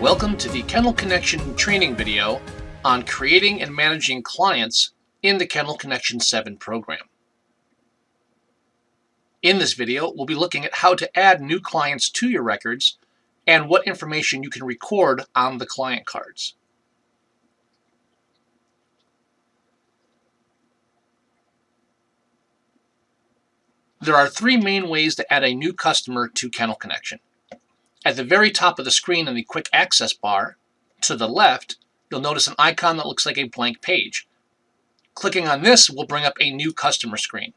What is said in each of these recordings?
Welcome to the Kennel Connection training video on creating and managing clients in the Kennel Connection 7 program. In this video, we'll be looking at how to add new clients to your records and what information you can record on the client cards. There are three main ways to add a new customer to Kennel Connection. At the very top of the screen in the quick access bar, to the left, you'll notice an icon that looks like a blank page. Clicking on this will bring up a new customer screen.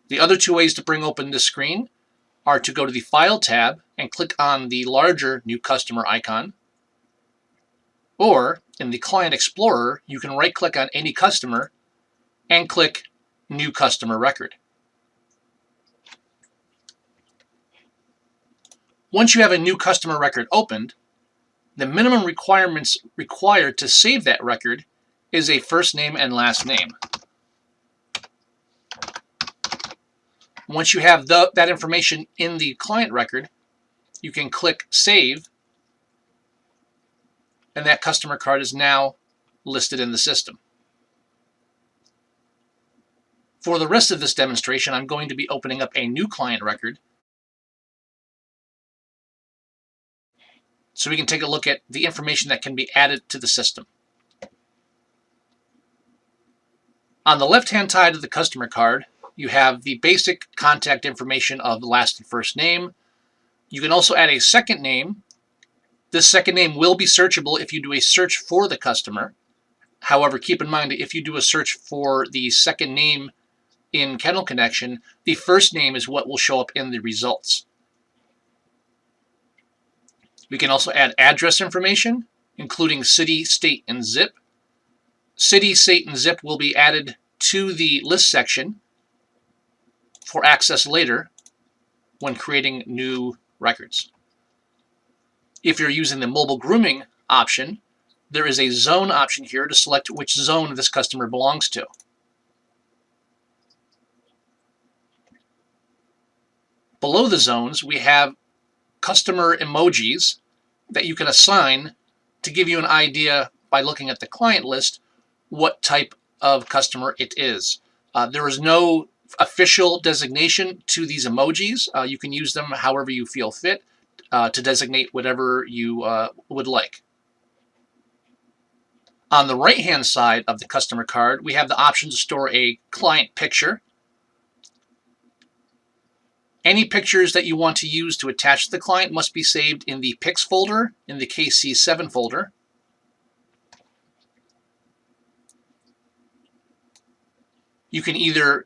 The other two ways to bring open this screen are to go to the File tab and click on the larger New Customer icon, or in the Client Explorer, you can right-click on any customer and click New Customer Record. Once you have a new customer record opened, the minimum requirements required to save that record is a first name and last name. Once you have that information in the client record, you can click Save, and that customer card is now listed in the system. For the rest of this demonstration, I'm going to be opening up a new client record so we can take a look at the information that can be added to the system. On the left-hand side of the customer card, you have the basic contact information of last and first name. You can also add a second name. This second name will be searchable if you do a search for the customer. However, keep in mind that if you do a search for the second name in Kennel Connection, the first name is what will show up in the results. We can also add address information, including city, state, and zip. City, state, and zip will be added to the list section for access later when creating new records. If you're using the mobile grooming option, there is a zone option here to select which zone this customer belongs to. Below the zones, we have customer emojis that you can assign to give you an idea by looking at the client list what type of customer it is. There is no official designation to these emojis. You can use them however you feel fit to designate whatever you would like. On the right-hand side of the customer card, we have the option to store a client picture. Any pictures that you want to use to attach to the client must be saved in the Pics folder, in the KC7 folder. You can either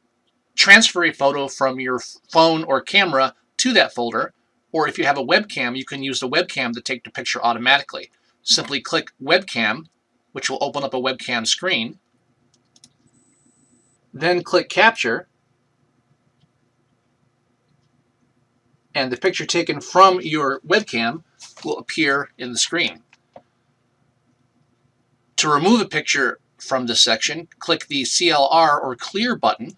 transfer a photo from your phone or camera to that folder, or if you have a webcam, you can use the webcam to take the picture automatically. Simply click Webcam, which will open up a webcam screen. Then click Capture, and the picture taken from your webcam will appear in the screen. To remove a picture from this section, click the CLR or Clear button.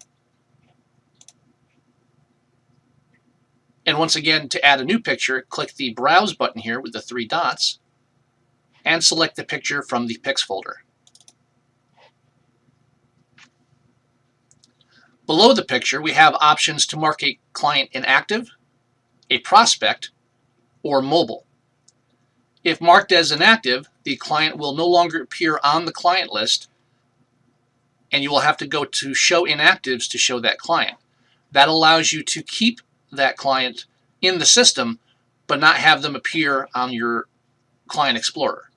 And once again, to add a new picture, click the Browse button here with the three dots and select the picture from the Pics folder. Below the picture, we have options to mark a client inactive, a prospect, or mobile. If marked as inactive, the client will no longer appear on the client list, and you will have to go to Show Inactives to show that client. That allows you to keep that client in the system, but not have them appear on your Client Explorer.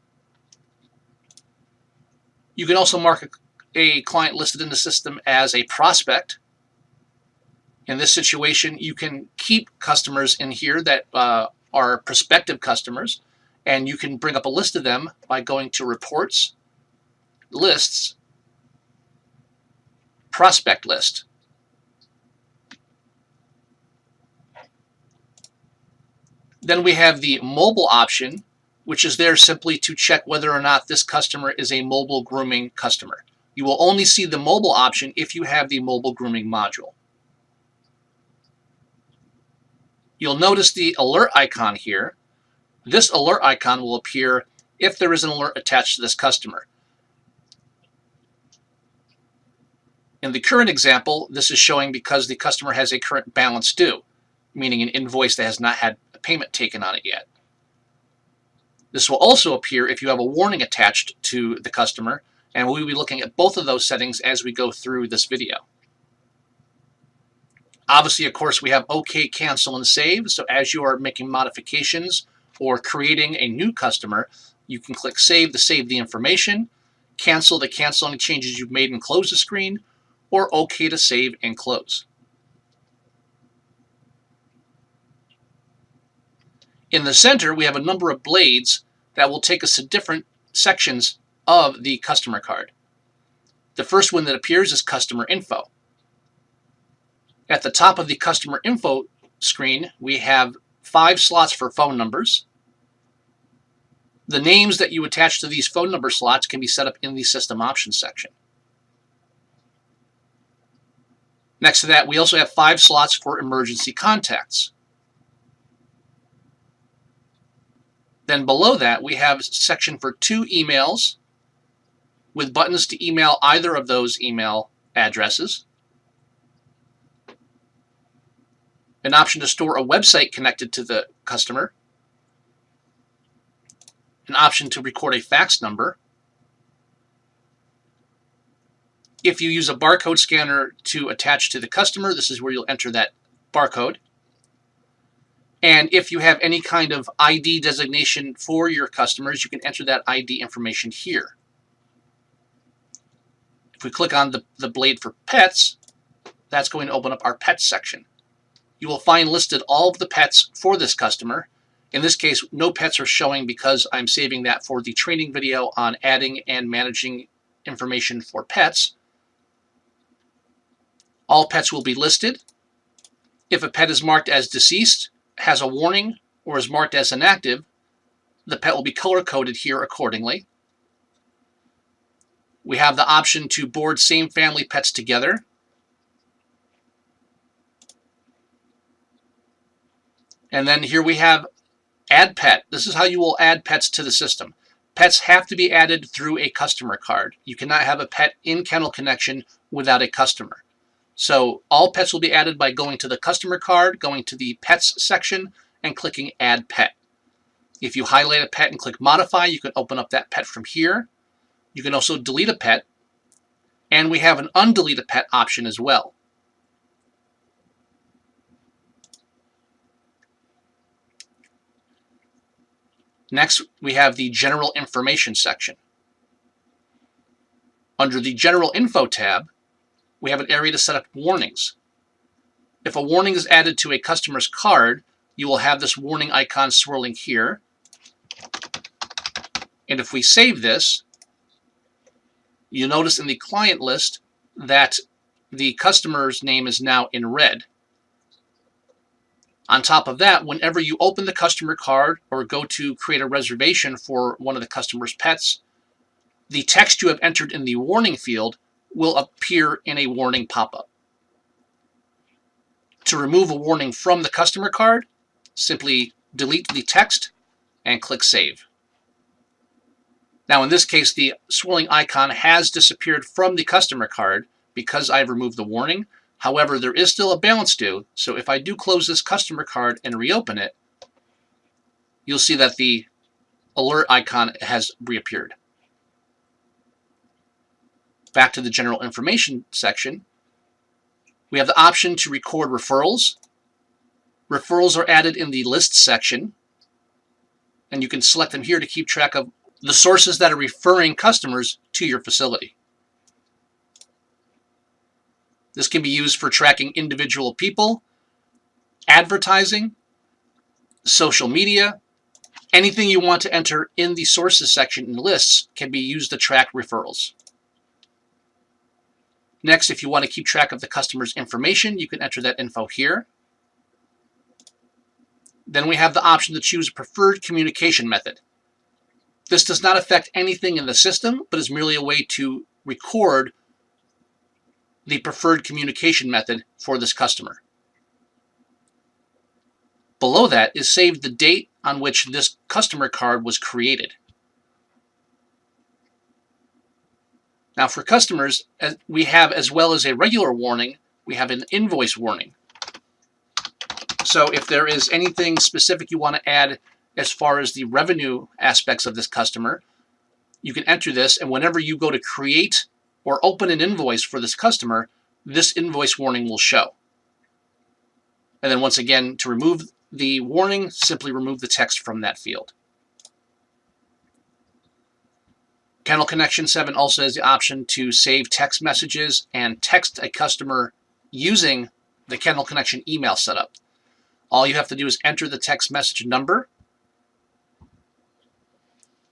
You can also mark a client listed in the system as a prospect. In this situation, you can keep customers in here that are prospective customers, and you can bring up a list of them by going to Reports, Lists, Prospect List. Then we have the mobile option, which is there simply to check whether or not this customer is a mobile grooming customer. You will only see the mobile option if you have the mobile grooming module. You'll notice the alert icon here. This alert icon will appear if there is an alert attached to this customer. In the current example, this is showing because the customer has a current balance due, meaning an invoice that has not had a payment taken on it yet. This will also appear if you have a warning attached to the customer, and we'll be looking at both of those settings as we go through this video. Obviously, of course, we have OK, cancel, and save, so as you are making modifications or creating a new customer, you can click save to save the information, cancel to cancel any changes you've made and close the screen, or OK to save and close. In the center, we have a number of blades that will take us to different sections of the customer card. The first one that appears is customer info. At the top of the customer info screen, we have 5 slots for phone numbers. The names that you attach to these phone number slots can be set up in the system options section. Next to that, we also have 5 slots for emergency contacts. Then below that, we have a section for 2 emails with buttons to email either of those email addresses. An option to store a website connected to the customer. An option to record a fax number. If you use a barcode scanner to attach to the customer, this is where you'll enter that barcode. And if you have any kind of ID designation for your customers, you can enter that ID information here. If we click on the blade for pets, that's going to open up our pets section. You will find listed all of the pets for this customer. In this case, no pets are showing because I'm saving that for the training video on adding and managing information for pets. All pets will be listed. If a pet is marked as deceased, has a warning, or is marked as inactive, the pet will be color-coded here accordingly. We have the option to board same family pets together. And then here we have Add Pet. This is how you will add pets to the system. Pets have to be added through a customer card. You cannot have a pet in Kennel Connection without a customer. So all pets will be added by going to the customer card, going to the pets section, and clicking Add Pet. If you highlight a pet and click Modify, you can open up that pet from here. You can also delete a pet, and we have an Undelete a Pet option as well. Next, we have the General Information section. Under the General Info tab, we have an area to set up warnings. If a warning is added to a customer's card, you will have this warning icon swirling here. And if we save this, you'll notice in the client list that the customer's name is now in red. On top of that, whenever you open the customer card or go to create a reservation for one of the customer's pets, the text you have entered in the warning field will appear in a warning pop-up. To remove a warning from the customer card, simply delete the text and click Save. Now in this case, the swirling icon has disappeared from the customer card because I've removed the warning. However, there is still a balance due, so if I do close this customer card and reopen it, you'll see that the alert icon has reappeared. Back to the General Information section, we have the option to record referrals. Referrals are added in the List section, and you can select them here to keep track of the sources that are referring customers to your facility. This can be used for tracking individual people, advertising, social media. Anything you want to enter in the Sources section in Lists can be used to track referrals. Next, if you want to keep track of the customer's information, you can enter that info here. Then we have the option to choose a preferred communication method. This does not affect anything in the system, but is merely a way to record the preferred communication method for this customer. Below that is saved the date on which this customer card was created. Now for customers, we have, as well as a regular warning, we have an invoice warning. So if there is anything specific you want to add as far as the revenue aspects of this customer, you can enter this, and whenever you go to create or open an invoice for this customer, this invoice warning will show. And then once again, to remove the warning, simply remove the text from that field. Kennel Connection 7 also has the option to save text messages and text a customer using the Kennel Connection email setup. All you have to do is enter the text message number,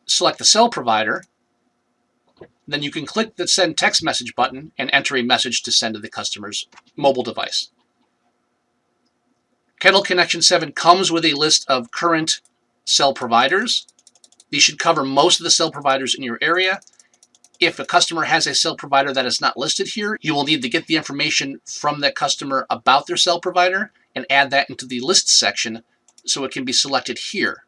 select the cell provider, then you can click the Send Text Message button and enter a message to send to the customer's mobile device. Kennel Connection 7 comes with a list of current cell providers. These should cover most of the cell providers in your area. If a customer has a cell provider that is not listed here, you will need to get the information from that customer about their cell provider and add that into the list section so it can be selected here.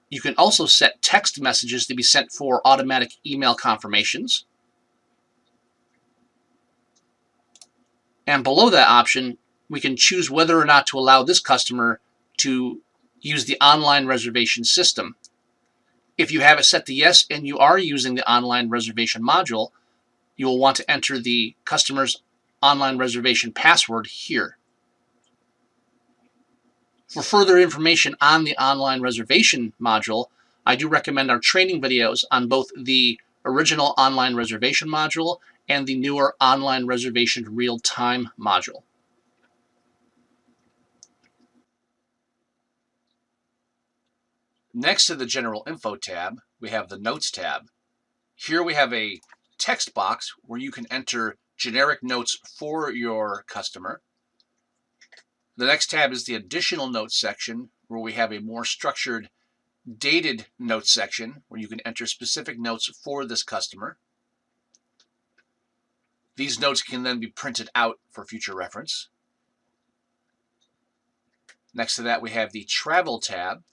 You can also set text messages to be sent for automatic email confirmations. And below that option, we can choose whether or not to allow this customer to use the online reservation system. If you have it set to yes and you are using the online reservation module, you will want to enter the customer's online reservation password here. For further information on the online reservation module, I do recommend our training videos on both the original online reservation module and the newer online reservation real-time module. Next to the General Info tab, we have the Notes tab. Here we have a text box where you can enter generic notes for your customer. The next tab is the Additional Notes section, where we have a more structured, dated notes section where you can enter specific notes for this customer. These notes can then be printed out for future reference. Next to that, we have the Travel tab.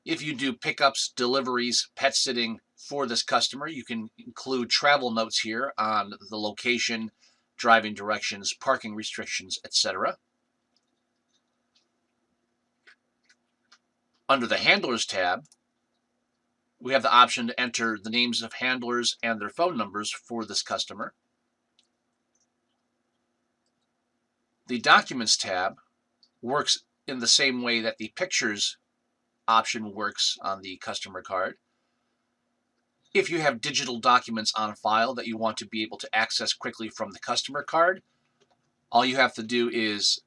If you do pickups, deliveries, pet sitting for this customer, you can include travel notes here on the location, driving directions, parking restrictions, etc. Under the Handlers tab, we have the option to enter the names of handlers and their phone numbers for this customer. The Documents tab works in the same way that the Pictures option works on the customer card. If you have digital documents on file that you want to be able to access quickly from the customer card, all you have to do is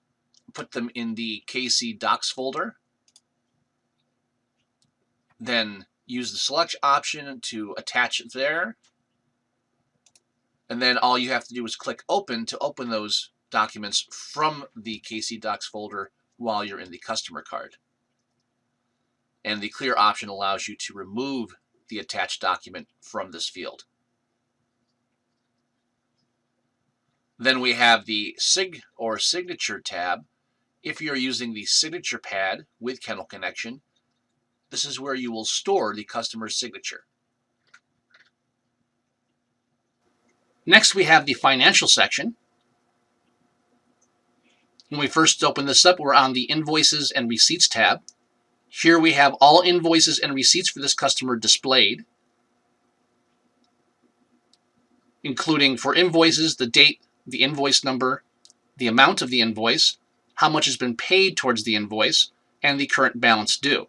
put them in the KC Docs folder, then use the Select option to attach it there, and then all you have to do is click Open to open those documents from the KC Docs folder while you're in the customer card. And the Clear option allows you to remove the attached document from this field. Then we have the Sig or Signature tab. If you're using the signature pad with Kennel Connection, this is where you will store the customer's signature. Next, we have the Financial section. When we first open this up, we're on the Invoices and Receipts tab. Here we have all invoices and receipts for this customer displayed, including for invoices, the date, the invoice number, the amount of the invoice, how much has been paid towards the invoice, and the current balance due.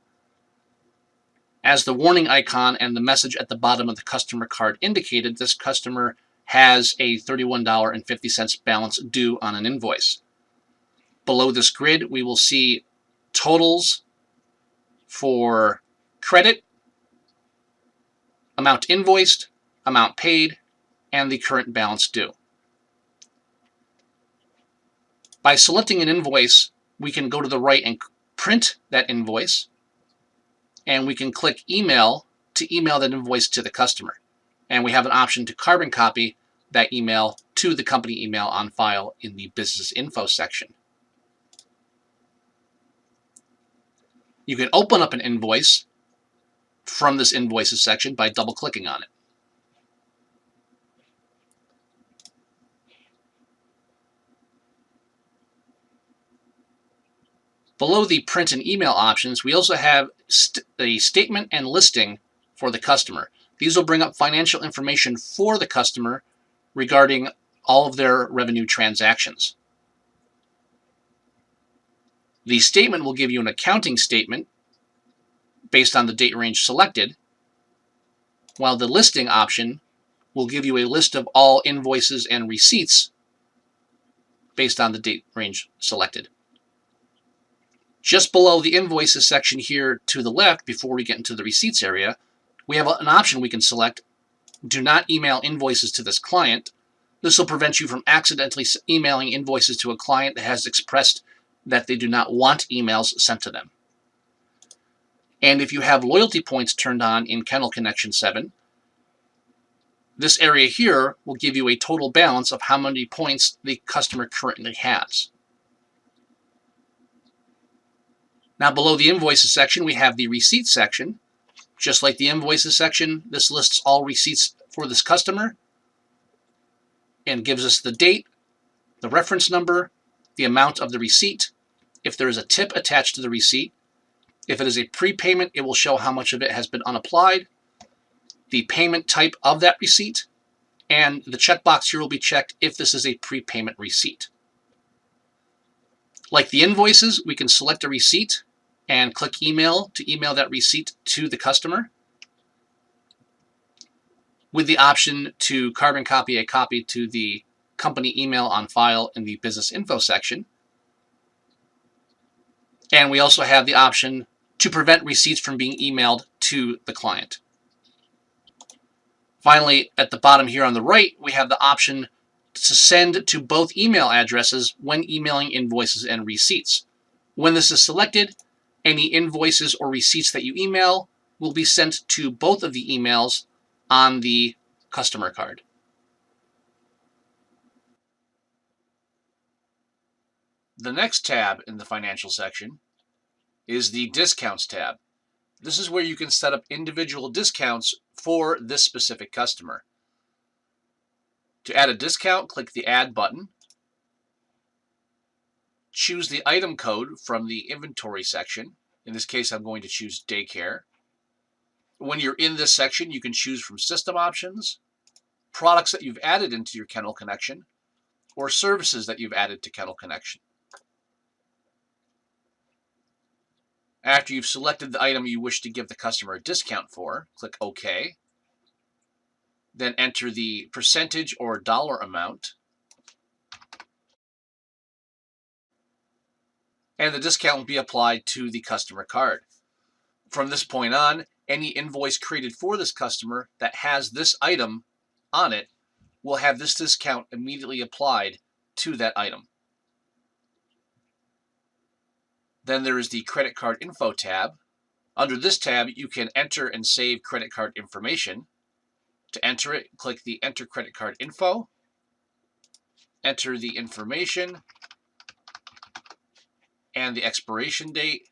As the warning icon and the message at the bottom of the customer card indicated, this customer has a $31.50 balance due on an invoice. Below this grid, we will see totals for credit, amount invoiced, amount paid, and the current balance due. By selecting an invoice, we can go to the right and print that invoice, and we can click Email to email that invoice to the customer. And we have an option to carbon copy that email to to the company email on file in the business info section. You can open up an invoice from this Invoices section by double-clicking on it. Below the print and email options, we also have a statement and listing for the customer. These will bring up financial information for the customer regarding all of their revenue transactions. The statement will give you an accounting statement based on the date range selected, while the listing option will give you a list of all invoices and receipts based on the date range selected. Just below the Invoices section here to the left, before we get into the Receipts area, we have an option we can select: do not email invoices to this client. This will prevent you from accidentally emailing invoices to a client that has expressed that they do not want emails sent to them. And if you have loyalty points turned on in Kennel Connection 7, this area here will give you a total balance of how many points the customer currently has. Now, below the Invoices section, we have the Receipts section. Just like the Invoices section, this lists all receipts for this customer and gives us the date, the reference number, the amount of the receipt, if there is a tip attached to the receipt. If it is a prepayment, it will show how much of it has been unapplied, the payment type of that receipt, and the checkbox here will be checked if this is a prepayment receipt. Like the invoices, we can select a receipt and click email to email that receipt to the customer, with the option to carbon copy a copy to the company email on file in the business info section. And we also have the option to prevent receipts from being emailed to the client. Finally, at the bottom here on the right, we have the option to send to both email addresses when emailing invoices and receipts. When this is selected, any invoices or receipts that you email will be sent to both of the emails on the customer card. The next tab in the financial section is the Discounts tab. This is where you can set up individual discounts for this specific customer. To add a discount, click the Add button. Choose the item code from the inventory section. In this case, I'm going to choose Daycare. When you're in this section, you can choose from system options, products that you've added into your Kennel Connection, or services that you've added to Kennel Connection. After you've selected the item you wish to give the customer a discount for, click OK. Then enter the percentage or dollar amount. And the discount will be applied to the customer card. From this point on, any invoice created for this customer that has this item on it will have this discount immediately applied to that item. Then there is the Credit Card Info tab. Under this tab, you can enter and save credit card information. To enter it, click the Enter Credit Card Info, enter the information and the expiration date,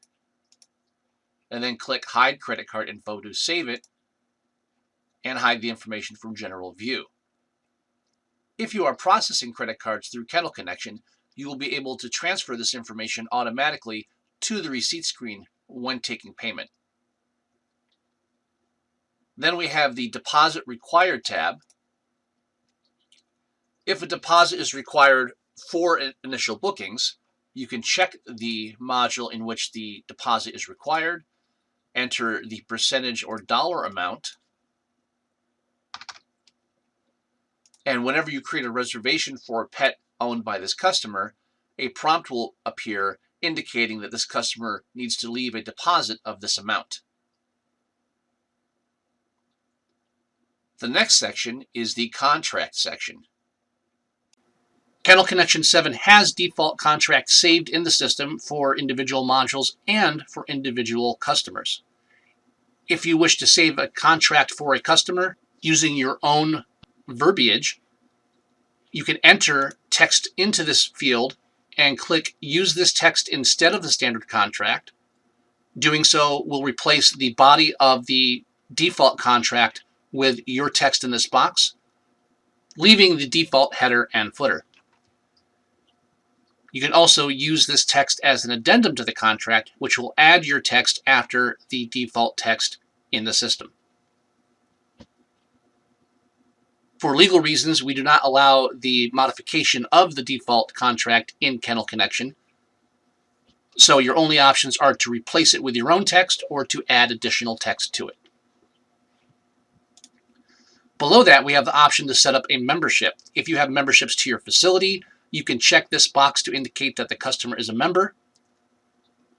and then click Hide Credit Card Info to save it and hide the information from general view. If you are processing credit cards through Kennel Connection, you will be able to transfer this information automatically to the receipt screen when taking payment. Then we have the Deposit Required tab. If a deposit is required for initial bookings, you can check the module in which the deposit is required, enter the percentage or dollar amount, and whenever you create a reservation for a pet owned by this customer, a prompt will appear indicating that this customer needs to leave a deposit of this amount. The next section is the Contract section. Kennel Connection 7 has default contracts saved in the system for individual modules and for individual customers. If you wish to save a contract for a customer using your own verbiage, You can enter text into this field and click Use this text instead of the standard contract. Doing so will replace the body of the default contract with your text in this box, leaving the default header and footer. You can also use this text as an addendum to the contract, which will add your text after the default text in the system. For legal reasons, we do not allow the modification of the default contract in Kennel Connection, so your only options are to replace it with your own text or to add additional text to it. Below that, we have the option to set up a membership. If you have memberships to your facility, you can check this box to indicate that the customer is a member,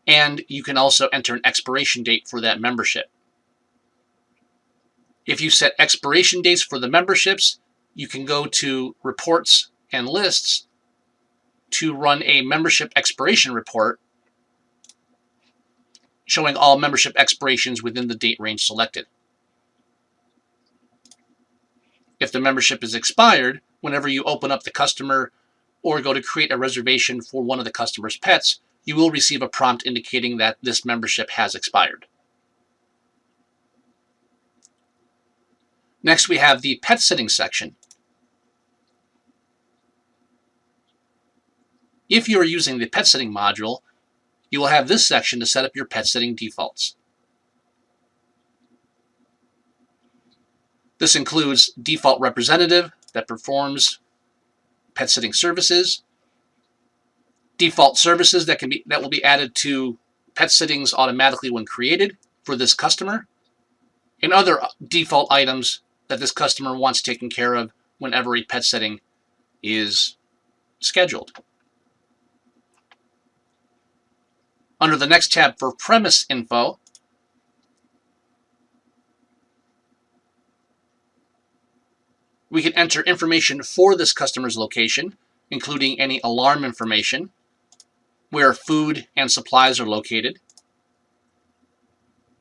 and you can also enter an expiration date for that membership. If you set expiration dates for the memberships, you can go to Reports and Lists to run a membership expiration report showing all membership expirations within the date range selected. If the membership is expired, whenever you open up the customer or go to create a reservation for one of the customer's pets, you will receive a prompt indicating that this membership has expired. Next, we have the pet sitting section. If you are using the pet sitting module, you will have this section to set up your pet sitting defaults. This includes default representative that performs pet sitting services, default services that will be added to pet sittings automatically when created for this customer, and other default items that this customer wants taken care of whenever a pet sitting is scheduled. Under the next tab for premise info, we can enter information for this customer's location, including any alarm information, where food and supplies are located,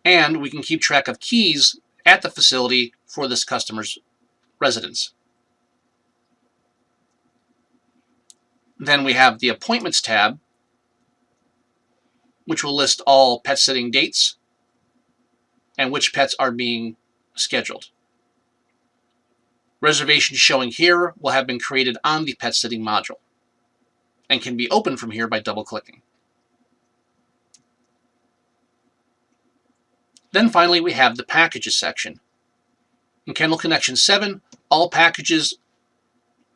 and we can keep track of keys at the facility for this customer's residence. Then we have the Appointments tab, which will list all pet sitting dates and which pets are being scheduled. Reservations showing here will have been created on the pet sitting module and can be opened from here by double-clicking. Then finally, we have the Packages section. In Kennel Connection 7, all packages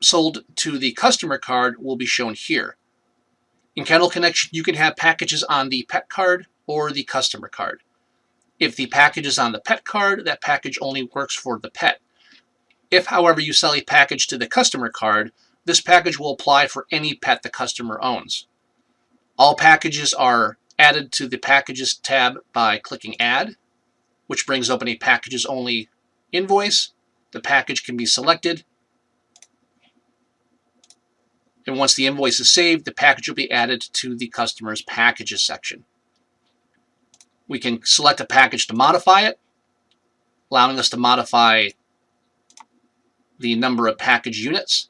sold to the customer card will be shown here. In Kennel Connection, you can have packages on the pet card or the customer card. If the package is on the pet card, that package only works for the pet. If, however, you sell a package to the customer card, this package will apply for any pet the customer owns. All packages are added to the Packages tab by clicking Add, which brings open a Packages Only invoice. The package can be selected, and once the invoice is saved, the package will be added to the customer's Packages section. We can select a package to modify it, allowing us to modify the number of package units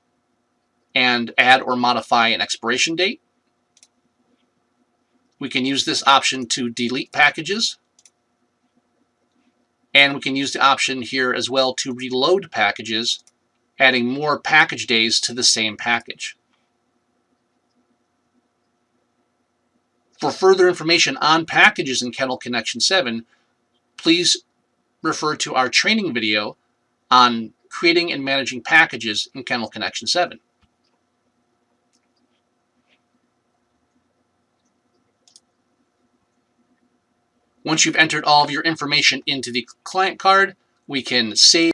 and add or modify an expiration date. We can use this option to delete packages, and we can use the option here as well to reload packages, adding more package days to the same package. For further information on packages in Kennel Connection 7, please refer to our training video on creating and managing packages in Kennel Connection 7. Once you've entered all of your information into the client card, we can save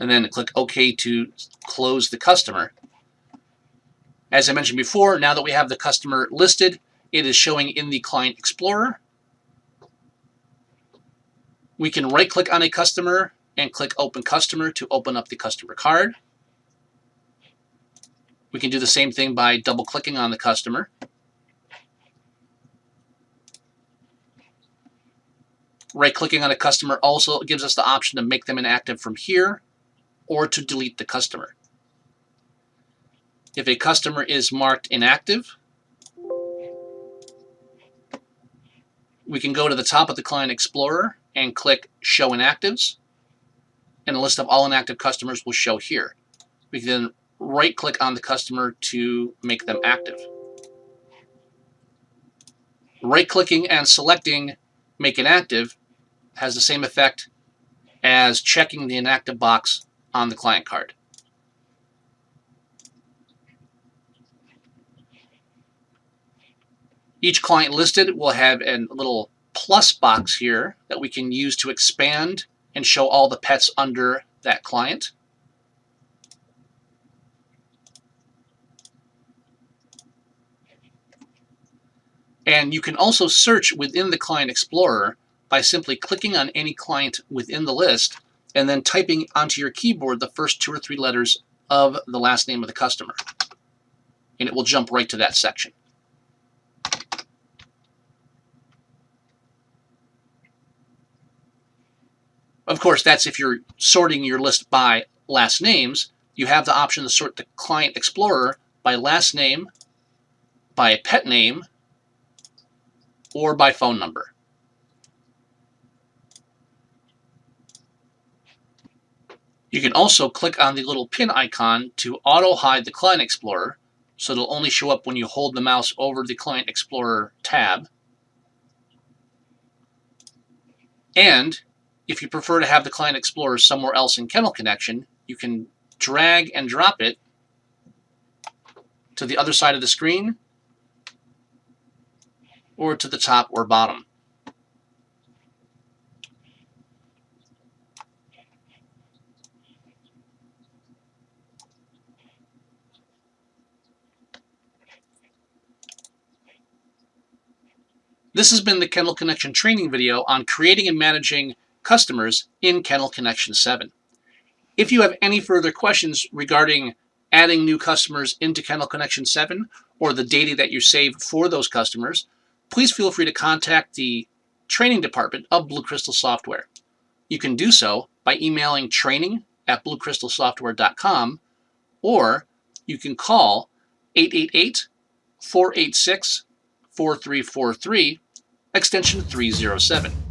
and then click OK to close the customer. As I mentioned before, now that we have the customer listed, it is showing in the Client Explorer. We can right-click on a customer and click Open Customer to open up the customer card. We can do the same thing by double-clicking on the customer. Right-clicking on a customer also gives us the option to make them inactive from here. or to delete the customer. If a customer is marked inactive, we can go to the top of the Client Explorer and click Show Inactives, and a list of all inactive customers will show here. We can then right-click on the customer to make them active. Right-clicking and selecting Make Inactive has the same effect as checking the inactive box on the client card. Each client listed will have a little plus box here that we can use to expand and show all the pets under that client. And you can also search within the Client Explorer by simply clicking on any client within the list and then typing onto your keyboard the first 2 or 3 letters of the last name of the customer. And it will jump right to that section. Of course, that's if you're sorting your list by last names. You have the option to sort the Client Explorer by last name, by pet name, or by phone number. You can also click on the little pin icon to auto-hide the Client Explorer, so it'll only show up when you hold the mouse over the Client Explorer tab. And if you prefer to have the Client Explorer somewhere else in Kennel Connection, you can drag and drop it to the other side of the screen or to the top or bottom. This has been the Kennel Connection training video on creating and managing customers in Kennel Connection 7. If you have any further questions regarding adding new customers into Kennel Connection 7 or the data that you save for those customers, please feel free to contact the training department of Blue Crystal Software. You can do so by emailing training@bluecrystalsoftware.com, or you can call 888-486-4343, extension 307.